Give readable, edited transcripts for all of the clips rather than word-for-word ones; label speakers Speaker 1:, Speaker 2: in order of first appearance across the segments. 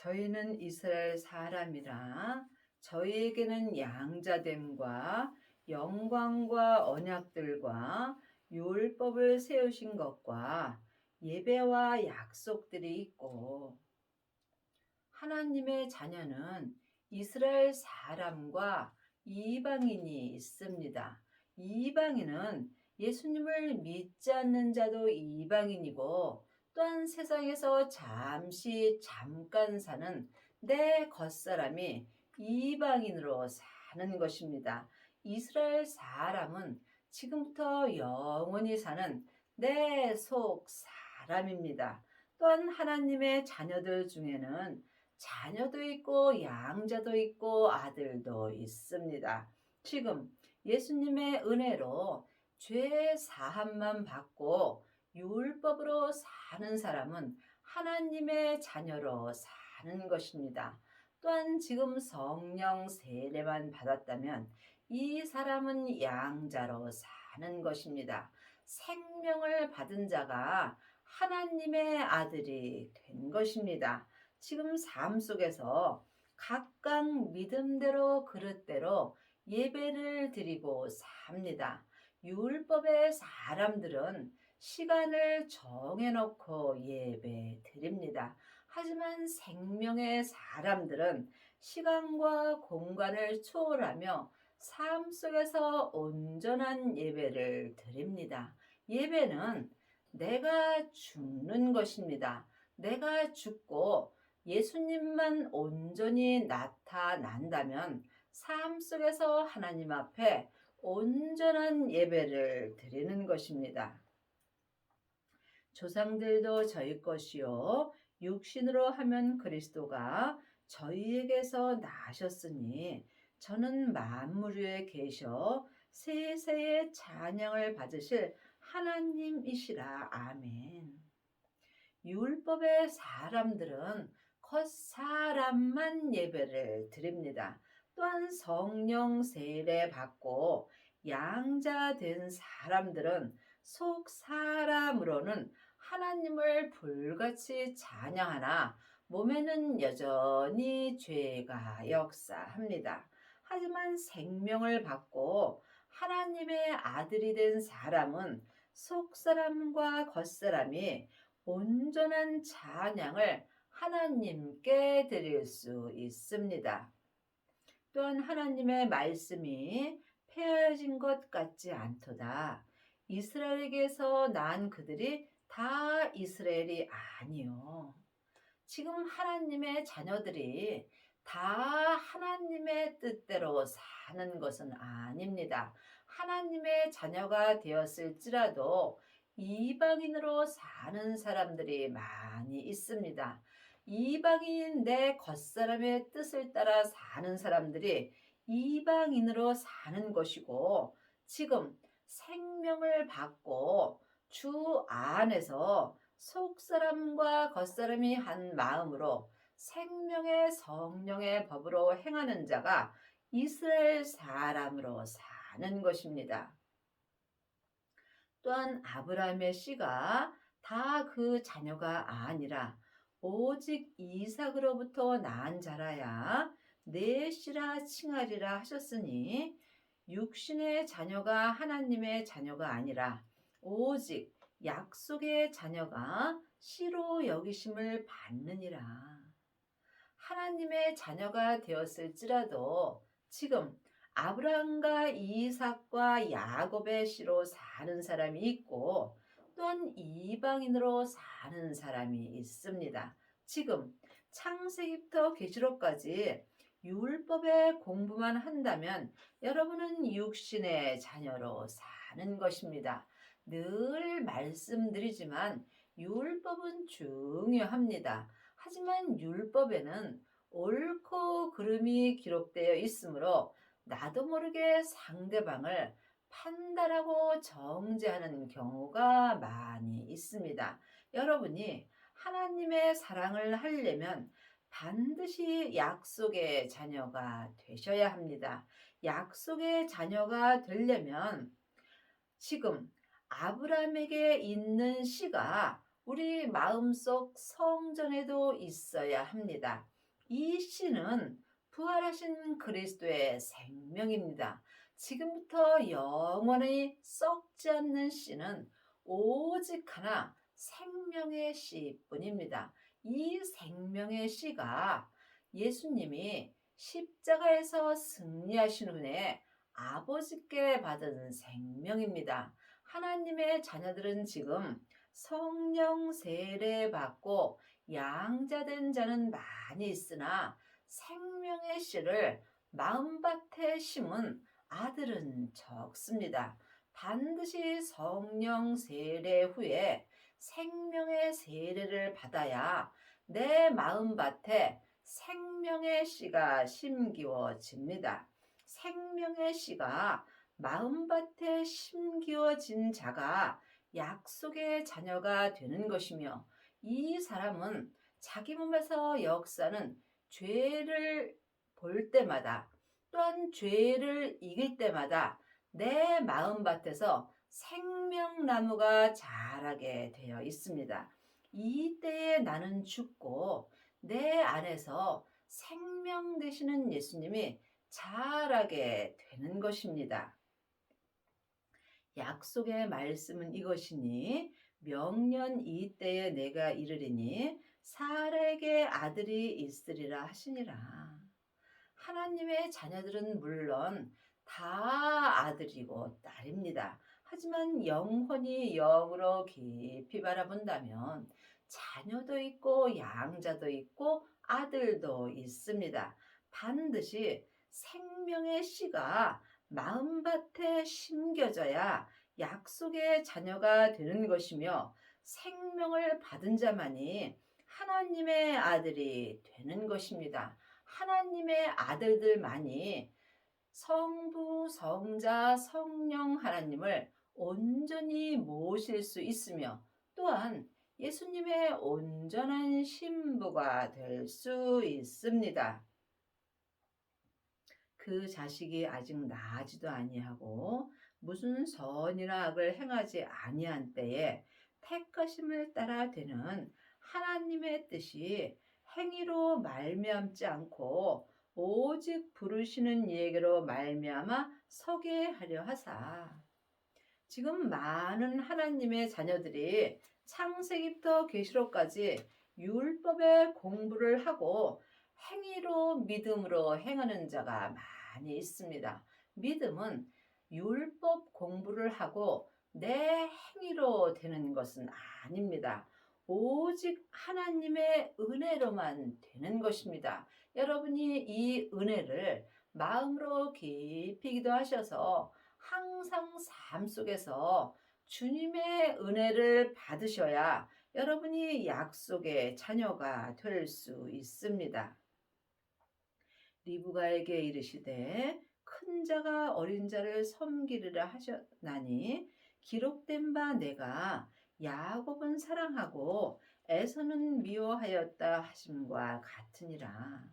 Speaker 1: 저희는 이스라엘 사람이라 저희에게는 양자됨과 영광과 언약들과 율법을 세우신 것과 예배와 약속들이 있고, 하나님의 자녀는 이스라엘 사람과 이방인이 있습니다. 이방인은 예수님을 믿지 않는 자도 이방인이고, 또한 세상에서 잠깐 사는 내 겉사람이 이방인으로 사는 것입니다. 이스라엘 사람은 지금부터 영원히 사는 내 속 사람입니다. 또한 하나님의 자녀들 중에는 자녀도 있고 양자도 있고 아들도 있습니다. 지금 예수님의 은혜로 죄 사함만 받고 율법으로 사는 사람은 하나님의 자녀로 사는 것입니다. 또한 지금 성령 세례만 받았다면 이 사람은 양자로 사는 것입니다. 생명을 받은 자가 하나님의 아들이 된 것입니다. 지금 삶 속에서 각각 믿음대로 그릇대로 예배를 드리고 삽니다. 율법의 사람들은 시간을 정해놓고 예배 드립니다. 하지만 생명의 사람들은 시간과 공간을 초월하며 삶 속에서 온전한 예배를 드립니다. 예배는 내가 죽는 것입니다. 내가 죽고 예수님만 온전히 나타난다면 삶 속에서 하나님 앞에 온전한 예배를 드리는 것입니다. 조상들도 저희 것이요 육신으로 하면 그리스도가 저희에게서 나셨으니 저는 만물 위에 계셔 세세의 찬양을 받으실 하나님이시라. 아멘. 율법의 사람들은 겉사람만 예배를 드립니다. 또한 성령 세례 받고 양자 된 사람들은 속 사람으로는 하나님을 불같이 찬양하나 몸에는 여전히 죄가 역사합니다. 하지만 생명을 받고 하나님의 아들이 된 사람은 속 사람과 겉사람이 온전한 찬양을 하나님께 드릴 수 있습니다. 또한 하나님의 말씀이 폐하여진 것 같지 않도다. 이스라엘에게서 난 그들이 다 이스라엘이 아니요. 지금 하나님의 자녀들이 다 하나님의 뜻대로 사는 것은 아닙니다. 하나님의 자녀가 되었을지라도 이방인으로 사는 사람들이 많이 있습니다. 이방인인 내 겉사람의 뜻을 따라 사는 사람들이 이방인으로 사는 것이고, 지금 생명을 받고 주 안에서 속사람과 겉사람이 한 마음으로 생명의 성령의 법으로 행하는 자가 이스라엘 사람으로 사는 것입니다. 또한 아브라함의 씨가 다 그 자녀가 아니라 오직 이삭으로부터 난 자라야 내 씨라 칭하리라 하셨으니, 육신의 자녀가 하나님의 자녀가 아니라 오직 약속의 자녀가 씨로 여기심을 받느니라. 하나님의 자녀가 되었을지라도 지금 아브라함과 이삭과 야곱의 씨로 사는 사람이 있고, 또한 이방인으로 사는 사람이 있습니다. 지금 창세기부터 계시록까지 율법의 공부만 한다면 여러분은 육신의 자녀로 사는 것입니다. 늘 말씀드리지만 율법은 중요합니다. 하지만 율법에는 옳고 그름이 기록되어 있으므로 나도 모르게 상대방을 판단하고 정죄하는 경우가 많이 있습니다. 여러분이 하나님의 사랑을 하려면 반드시 약속의 자녀가 되셔야 합니다. 약속의 자녀가 되려면 지금 아브라함에게 있는 씨가 우리 마음속 성전에도 있어야 합니다. 이 씨는 부활하신 그리스도의 생명입니다. 지금부터 영원히 썩지 않는 씨는 오직 하나 생명의 씨뿐입니다. 이 생명의 씨가 예수님이 십자가에서 승리하신 후에 아버지께 받은 생명입니다. 하나님의 자녀들은 지금 성령 세례 받고 양자된 자는 많이 있으나 생명의 씨를 마음밭에 심은 아들은 적습니다. 반드시 성령 세례 후에 생명의 세례를 받아야 내 마음밭에 생명의 씨가 심기워집니다. 생명의 씨가 마음밭에 심기워진 자가 약속의 자녀가 되는 것이며, 이 사람은 자기 몸에서 역사는 죄를 볼 때마다, 또한 죄를 이길 때마다 내 마음밭에서 생명나무가 자라게 되어 있습니다. 이때에 나는 죽고 내 안에서 생명 되시는 예수님이 자라게 되는 것입니다. 약속의 말씀은 이것이니 명년 이때에 내가 이르리니 사라에게 아들이 있으리라 하시니라. 하나님의 자녀들은 물론 다 아들이고 딸입니다. 하지만 영혼이 영으로 깊이 바라본다면 자녀도 있고 양자도 있고 아들도 있습니다. 반드시 생명의 씨가 마음밭에 심겨져야 약속의 자녀가 되는 것이며, 생명을 받은 자만이 하나님의 아들이 되는 것입니다. 하나님의 아들들만이 성부, 성자, 성령 하나님을 온전히 모실 수 있으며, 또한 예수님의 온전한 신부가 될 수 있습니다. 그 자식이 아직 나지도 아니하고 무슨 선이나 악을 행하지 아니한 때에 택하심을 따라 되는 하나님의 뜻이 행위로 말미암지 않고 오직 부르시는 이에게로 말미암아 서게 하려 하사, 지금 많은 하나님의 자녀들이 창세기부터 계시록까지 율법의 공부를 하고 행위로 믿음으로 행하는 자가 많이 있습니다. 믿음은 율법 공부를 하고 내 행위로 되는 것은 아닙니다. 오직 하나님의 은혜로만 되는 것입니다. 여러분이 이 은혜를 마음으로 깊이 기도하셔서 항상 삶 속에서 주님의 은혜를 받으셔야 여러분이 약속의 자녀가 될 수 있습니다. 리브가에게 이르시되 큰 자가 어린 자를 섬기리라 하셨나니 기록된 바 내가 야곱은 사랑하고 에서는 미워하였다 하심과 같으니라.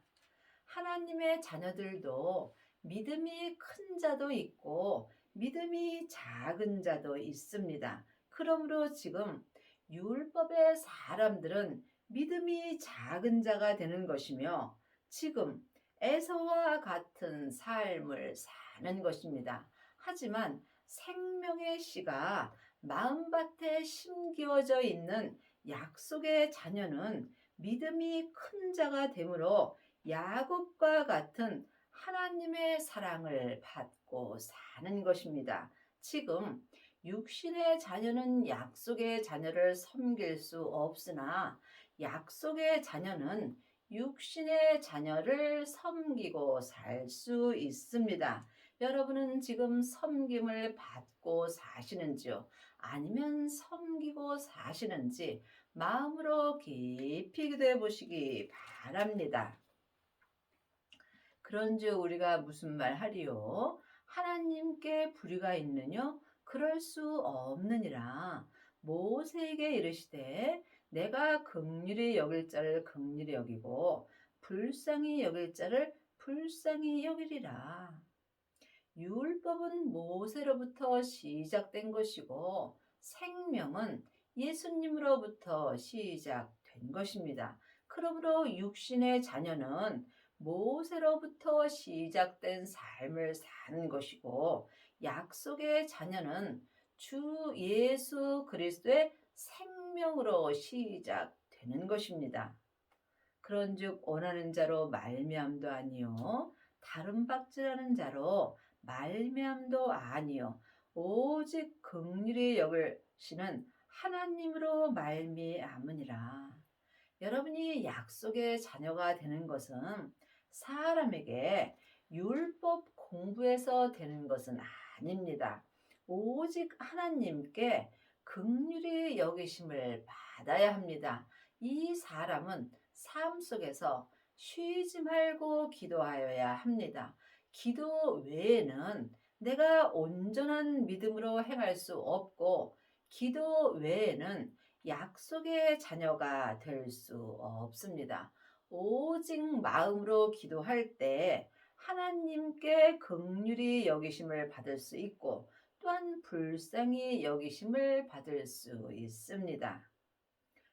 Speaker 1: 하나님의 자녀들도 믿음이 큰 자도 있고 믿음이 작은 자도 있습니다. 그러므로 지금 율법의 사람들은 믿음이 작은 자가 되는 것이며, 지금 에서와 같은 삶을 사는 것입니다. 하지만 생명의 씨가 마음밭에 심기어져 있는 약속의 자녀는 믿음이 큰 자가 되므로 야곱과 같은 하나님의 사랑을 받고 사는 것입니다. 지금 육신의 자녀는 약속의 자녀를 섬길 수 없으나 약속의 자녀는 육신의 자녀를 섬기고 살 수 있습니다. 여러분은 지금 섬김을 받고 사시는지요? 아니면 섬기고 사시는지 마음으로 깊이 기도해 보시기 바랍니다. 그런즉 우리가 무슨 말 하리요? 하나님께 불의가 있느뇨? 그럴 수 없느니라. 모세에게 이르시되 내가 긍휼히 여길 자를 긍휼히 여기고 불쌍히 여길 자를 불쌍히 여기리라. 율법은 모세로부터 시작된 것이고 생명은 예수님으로부터 시작된 것입니다. 그러므로 육신의 자녀는 모세로부터 시작된 삶을 사는 것이고, 약속의 자녀는 주 예수 그리스도의 생명으로 시작되는 것입니다. 그런즉 원하는 자로 말미암도 아니요 다른 박질하는 자로 말미암도 아니요 오직 긍휼히 여기시는 하나님으로 말미암으니라. 여러분이 약속의 자녀가 되는 것은 사람에게 율법 공부해서 되는 것은 아닙니다. 오직 하나님께 긍휼히 여기심을 받아야 합니다. 이 사람은 삶 속에서 쉬지 말고 기도하여야 합니다. 기도 외에는 내가 온전한 믿음으로 행할 수 없고, 기도 외에는 약속의 자녀가 될 수 없습니다. 오직 마음으로 기도할 때 하나님께 긍휼히 여기심을 받을 수 있고, 또한 불쌍히 여기심을 받을 수 있습니다.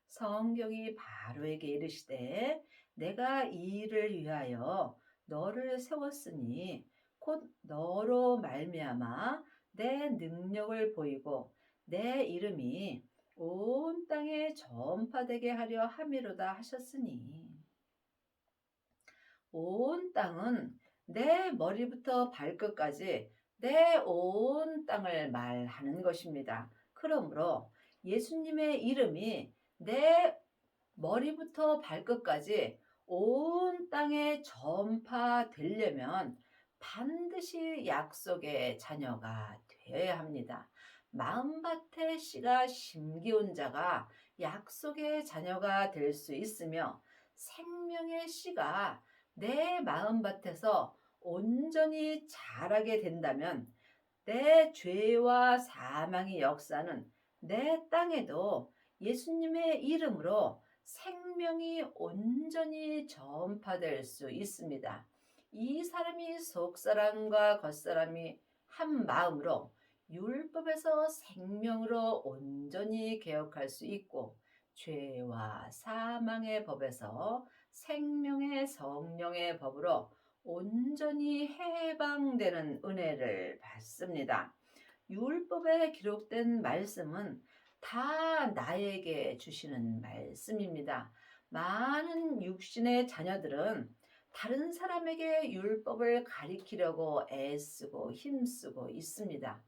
Speaker 1: 성경이 바로에게 이르시되 내가 이 일을 위하여 너를 세웠으니 곧 너로 말미암아 내 능력을 보이고 내 이름이 온 땅에 전파되게 하려 함이로다 하셨으니, 온 땅은 내 머리부터 발끝까지 내 온 땅을 말하는 것입니다. 그러므로 예수님의 이름이 내 머리부터 발끝까지 온 땅에 전파되려면 반드시 약속의 자녀가 되어야 합니다. 마음밭에 씨가 심기운 자가 약속의 자녀가 될 수 있으며, 생명의 씨가 내 마음밭에서 온전히 자라게 된다면 내 죄와 사망의 역사는 내 땅에도 예수님의 이름으로 생명이 온전히 전파될 수 있습니다. 이 사람이 속사람과 겉사람이 한 마음으로 율법에서 생명으로 온전히 개혁할 수 있고, 죄와 사망의 법에서 생명의 성령의 법으로 온전히 해방되는 은혜를 받습니다. 율법에 기록된 말씀은 다 나에게 주시는 말씀입니다. 많은 육신의 자녀들은 다른 사람에게 율법을 가리키려고 애쓰고 힘쓰고 있습니다.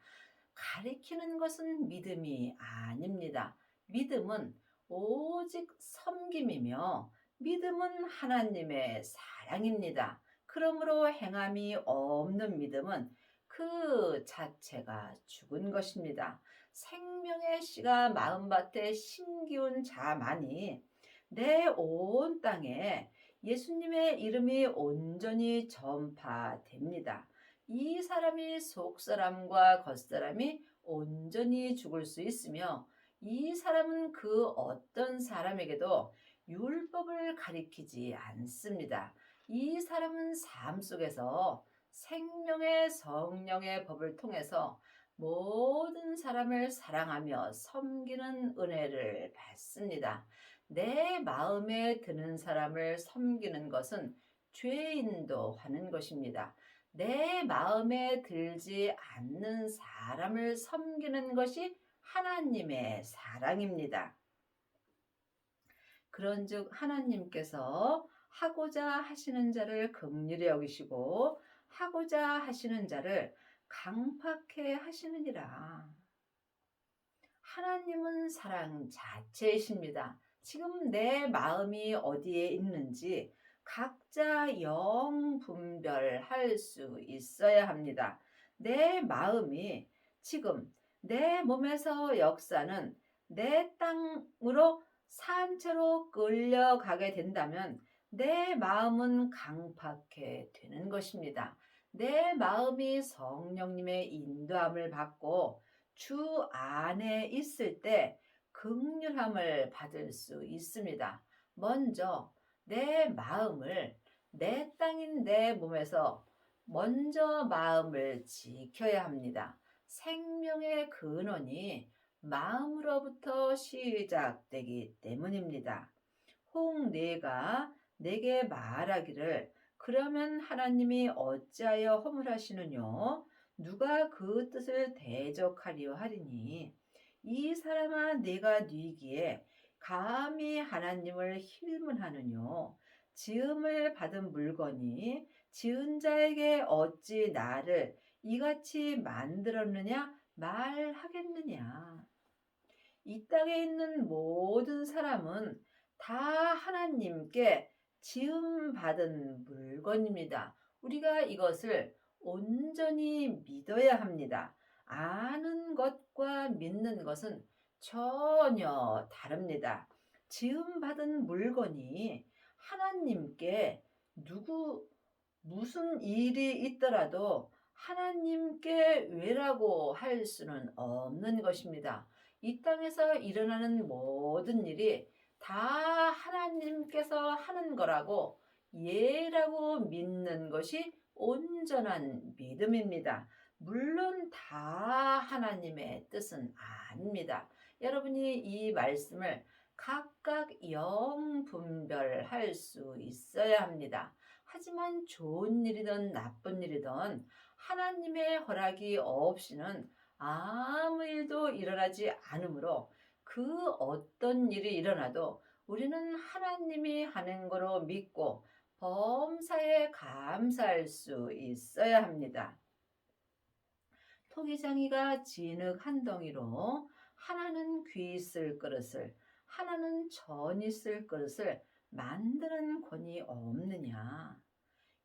Speaker 1: 가리키는 것은 믿음이 아닙니다. 믿음은 오직 섬김이며, 믿음은 하나님의 사랑입니다. 그러므로 행함이 없는 믿음은 그 자체가 죽은 것입니다. 생명의 씨가 마음밭에 심기운 자만이 내 온 땅에 예수님의 이름이 온전히 전파됩니다. 이 사람이 속사람과 겉사람이 온전히 죽을 수 있으며, 이 사람은 그 어떤 사람에게도 율법을 가리키지 않습니다. 이 사람은 삶 속에서 생명의 성령의 법을 통해서 모든 사람을 사랑하며 섬기는 은혜를 받습니다. 내 마음에 드는 사람을 섬기는 것은 죄인도 하는 것입니다. 내 마음에 들지 않는 사람을 섬기는 것이 하나님의 사랑입니다. 그런즉 하나님께서 하고자 하시는 자를 긍휼히 여기시고 하고자 하시는 자를 강팍해 하시느니라. 하나님은 사랑 자체이십니다. 지금 내 마음이 어디에 있는지 각자 영분별할 수 있어야 합니다. 내 마음이 지금 내 몸에서 역사는 내 땅으로 산채로 끌려가게 된다면 내 마음은 강팍해 되는 것입니다. 내 마음이 성령님의 인도함을 받고 주 안에 있을 때 긍휼함을 받을 수 있습니다. 먼저 내 마음을, 내 땅인 내 몸에서 먼저 마음을 지켜야 합니다. 생명의 근원이 마음으로부터 시작되기 때문입니다. 혹 네가 내게 말하기를 그러면 하나님이 어찌하여 허물하시느뇨? 누가 그 뜻을 대적하리요 하리니 이 사람아 네가 뉘기에 감히 하나님을 힐문하느뇨? 지음을 받은 물건이 지은 자에게 어찌 나를 이같이 만들었느냐 말하겠느냐? 이 땅에 있는 모든 사람은 다 하나님께 지음받은 물건입니다. 우리가 이것을 온전히 믿어야 합니다. 아는 것과 믿는 것은 전혀 다릅니다. 지음받은 물건이 하나님께 무슨 일이 있더라도 하나님께 왜라고 할 수는 없는 것입니다. 이 땅에서 일어나는 모든 일이 다 하나님께서 하는 거라고 예라고 믿는 것이 온전한 믿음입니다. 물론 다 하나님의 뜻은 아닙니다. 여러분이 이 말씀을 각각 영분별할 수 있어야 합니다. 하지만 좋은 일이든 나쁜 일이든 하나님의 허락이 없이는 아무 일도 일어나지 않으므로 그 어떤 일이 일어나도 우리는 하나님이 하는 거로 믿고 범사에 감사할 수 있어야 합니다. 토기장이가 진흙 한 덩이로 하나는 귀 쓸 그릇을 하나는 전이 쓸 그릇을 만드는 권이 없느냐?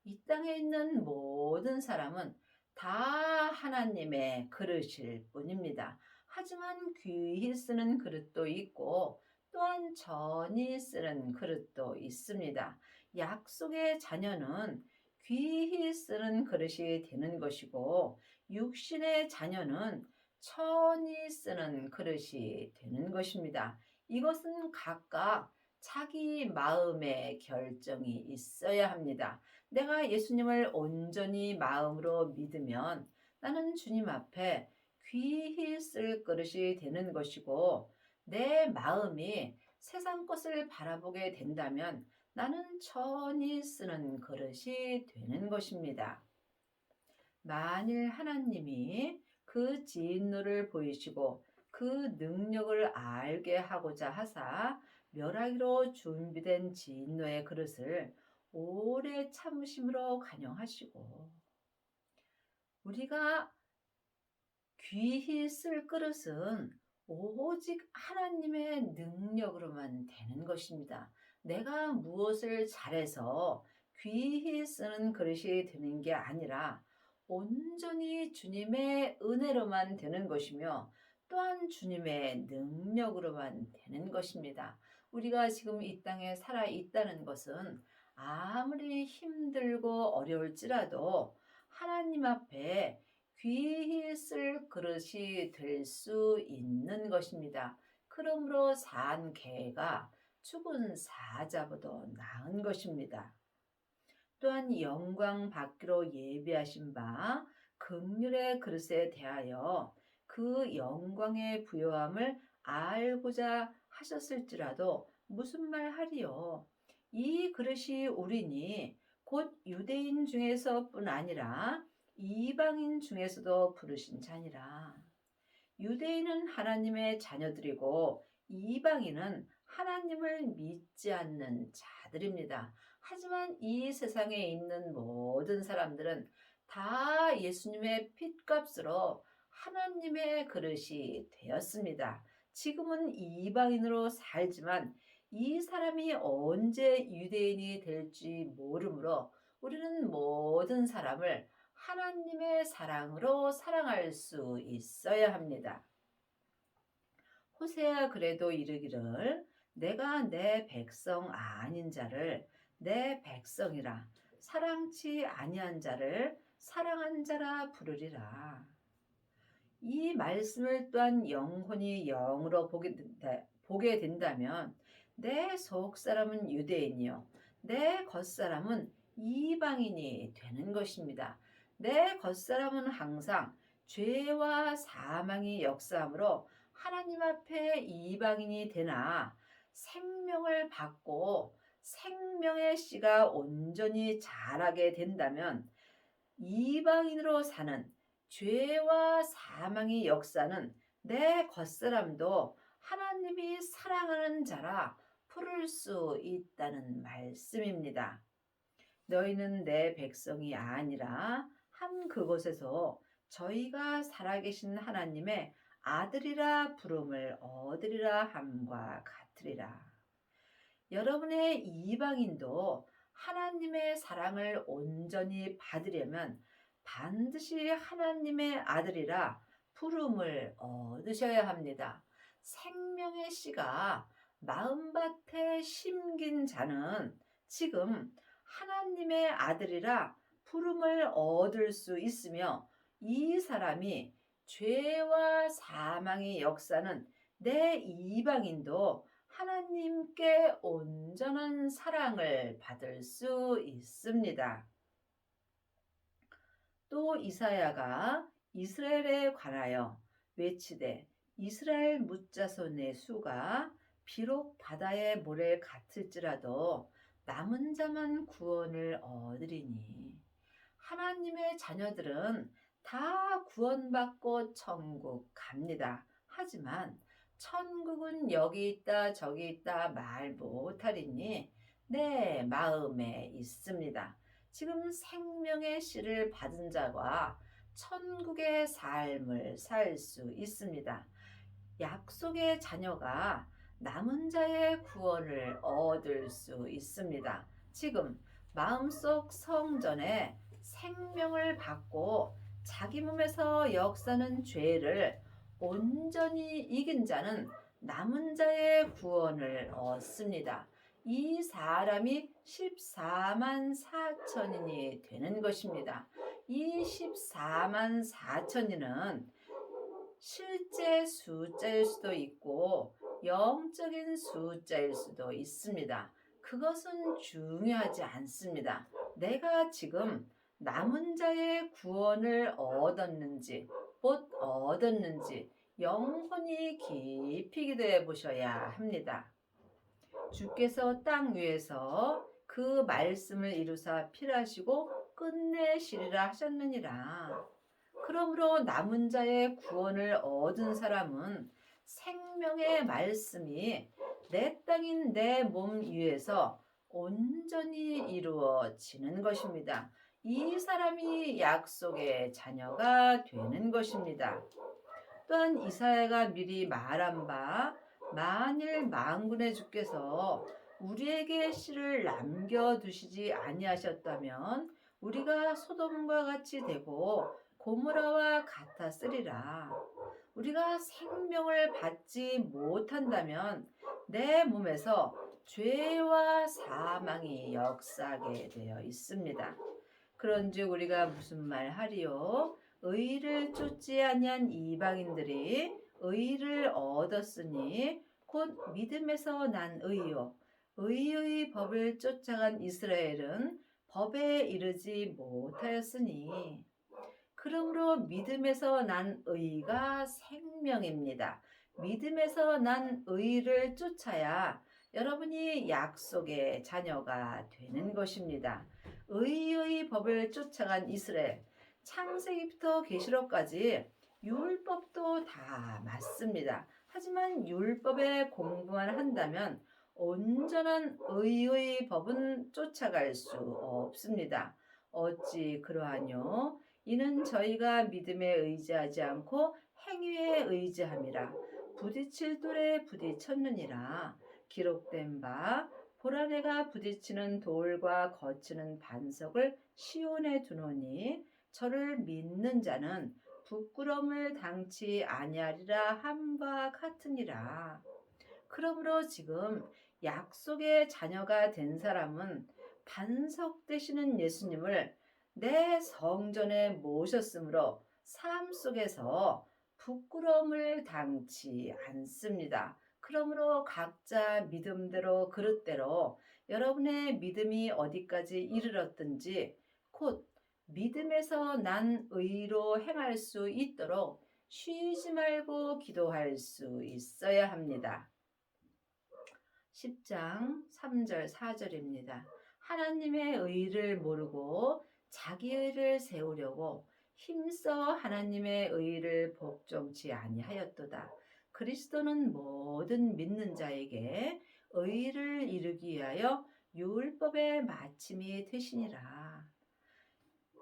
Speaker 1: 이 땅에 있는 모든 사람은 다 하나님의 그릇일 뿐입니다. 하지만 귀히 쓰는 그릇도 있고 또한 전이 쓰는 그릇도 있습니다. 약속의 자녀는 귀히 쓰는 그릇이 되는 것이고 육신의 자녀는 천히 쓰는 그릇이 되는 것입니다. 이것은 각각 자기 마음의 결정이 있어야 합니다. 내가 예수님을 온전히 마음으로 믿으면 나는 주님 앞에 귀히 쓸 그릇이 되는 것이고 내 마음이 세상 것을 바라보게 된다면 나는 천히 쓰는 그릇이 되는 것입니다. 만일 하나님이 그 진노를 보이시고 그 능력을 알게 하고자 하사 멸하기로 준비된 진노의 그릇을 오래 참으심으로 간영하시고 우리가 귀히 쓸 그릇은 오직 하나님의 능력으로만 되는 것입니다. 내가 무엇을 잘해서 귀히 쓰는 그릇이 되는 게 아니라 온전히 주님의 은혜로만 되는 것이며 또한 주님의 능력으로만 되는 것입니다. 우리가 지금 이 땅에 살아 있다는 것은 아무리 힘들고 어려울지라도 하나님 앞에 귀히 쓸 그릇이 될 수 있는 것입니다. 그러므로 산 개가 죽은 사자보다 나은 것입니다. 또한 영광 받기로 예비하신 바 긍휼의 그릇에 대하여 그 영광의 부요함을 알고자 하셨을지라도 무슨 말 하리요? 이 그릇이 우리니 곧 유대인 중에서뿐 아니라 이방인 중에서도 부르신 자니라. 유대인은 하나님의 자녀들이고 이방인은 하나님을 믿지 않는 자들입니다. 하지만 이 세상에 있는 모든 사람들은 다 예수님의 핏값으로 하나님의 그릇이 되었습니다. 지금은 이방인으로 살지만 이 사람이 언제 유대인이 될지 모르므로 우리는 모든 사람을 하나님의 사랑으로 사랑할 수 있어야 합니다. 호세아 그래도 이르기를 내가 내 백성 아닌 자를 내 백성이라 사랑치 아니한 자를 사랑한 자라 부르리라. 이 말씀을 또한 영혼이 영으로 보게 된다면 내 속사람은 유대인이요 내 겉사람은 이방인이 되는 것입니다. 내 겉사람은 항상 죄와 사망이 역사하므로 하나님 앞에 이방인이 되나 생명을 받고 생명의 씨가 온전히 자라게 된다면 이방인으로 사는 죄와 사망의 역사는 내 겉사람도 하나님이 사랑하는 자라 부를 수 있다는 말씀입니다. 너희는 내 백성이 아니라 한 그곳에서 저희가 살아계신 하나님의 아들이라 부름을 얻으리라 함과 같으리라. 여러분의 이방인도 하나님의 사랑을 온전히 받으려면 반드시 하나님의 아들이라 부름을 얻으셔야 합니다. 생명의 씨가 마음밭에 심긴 자는 지금 하나님의 아들이라 부름을 얻을 수 있으며 이 사람이 죄와 사망의 역사는 내 이방인도 하나님께 온전한 사랑을 받을 수 있습니다. 또 이사야가 이스라엘에 관하여 외치되 이스라엘 뭇자손의 수가 비록 바다의 모래 같을지라도 남은 자만 구원을 얻으리니 하나님의 자녀들은 다 구원받고 천국 갑니다. 하지만 천국은 여기 있다 저기 있다 말 못하리니 내 마음에 있습니다. 지금 생명의 씨를 받은 자가 천국의 삶을 살 수 있습니다. 약속의 자녀가 남은 자의 구원을 얻을 수 있습니다. 지금 마음속 성전에 생명을 받고 자기 몸에서 역사는 죄를 온전히 이긴 자는 남은 자의 구원을 얻습니다. 이 사람이 14만 4천인이 되는 것입니다. 이 14만 4천인은 실제 숫자일 수도 있고 영적인 숫자일 수도 있습니다. 그것은 중요하지 않습니다. 내가 지금 남은 자의 구원을 얻었는지 못 얻었는지 영혼이 깊이 기도해 보셔야 합니다. 주께서 땅 위에서 그 말씀을 이루사 필하시고 끝내시리라 하셨느니라. 그러므로 남은 자의 구원을 얻은 사람은 생명의 말씀이 내 땅인 내 몸 위에서 온전히 이루어지는 것입니다. 이 사람이 약속의 자녀가 되는 것입니다. 또한 이사야가 미리 말한 바 만일 만군의 주께서 우리에게 씨를 남겨두시지 아니하셨다면 우리가 소돔과 같이 되고 고모라와 같았으리라. 우리가 생명을 받지 못한다면 내 몸에서 죄와 사망이 역사하게 되어 있습니다. 그런즉 우리가 무슨 말 하리요? 의를 쫓지 아니한 이방인들이 의를 얻었으니 곧 믿음에서 난 의요. 의의 법을 쫓아간 이스라엘은 법에 이르지 못하였으니 그러므로 믿음에서 난 의가 생명입니다. 믿음에서 난 의를 쫓아야 여러분이 약속의 자녀가 되는 것입니다. 의의 법을 쫓아간 이스라엘, 창세기부터 계시록까지 율법도 다 맞습니다. 하지만 율법의 공부만 한다면 온전한 의의 법은 쫓아갈 수 없습니다. 어찌 그러하뇨? 이는 저희가 믿음에 의지하지 않고 행위에 의지함이라. 부딪힐 돌에 부딪혔느니라. 기록된 바 보라내가 부딪히는 돌과 거치는 반석을 시온에 두노니 저를 믿는 자는 부끄러움을 당치 아니하리라 함과 같으니라. 그러므로 지금 약속의 자녀가 된 사람은 반석 되시는 예수님을 내 성전에 모셨으므로 삶 속에서 부끄러움을 당치 않습니다. 그러므로 각자 믿음대로 그릇대로 여러분의 믿음이 어디까지 이르렀든지 곧 믿음에서 난 의로 행할 수 있도록 쉬지 말고 기도할 수 있어야 합니다. 10장 3절 4절입니다. 하나님의 의를 모르고 자기 의를 세우려고 힘써 하나님의 의를 복종치 아니하였도다. 그리스도는 모든 믿는 자에게 의를 이루기 위하여 율법의 마침이 되시니라.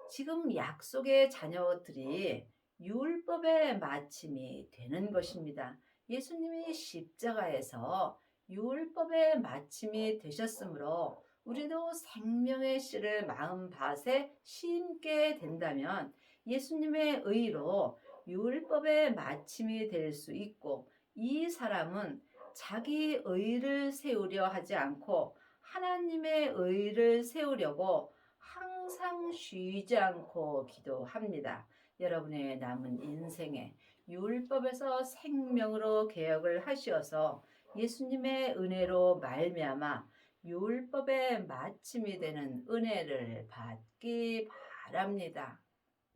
Speaker 1: 지금 약속의 자녀들이 율법의 마침이 되는 것입니다. 예수님이 십자가에서 율법의 마침이 되셨으므로 우리도 생명의 씨를 마음밭에 심게 된다면 예수님의 의로 율법의 마침이 될 수 있고, 이 사람은 자기 의를 세우려 하지 않고 하나님의 의를 세우려고 항상 쉬지 않고 기도합니다. 여러분의 남은 인생에 율법에서 생명으로 개혁을 하시어서 예수님의 은혜로 말미암아 율법의 마침이 되는 은혜를 받기 바랍니다.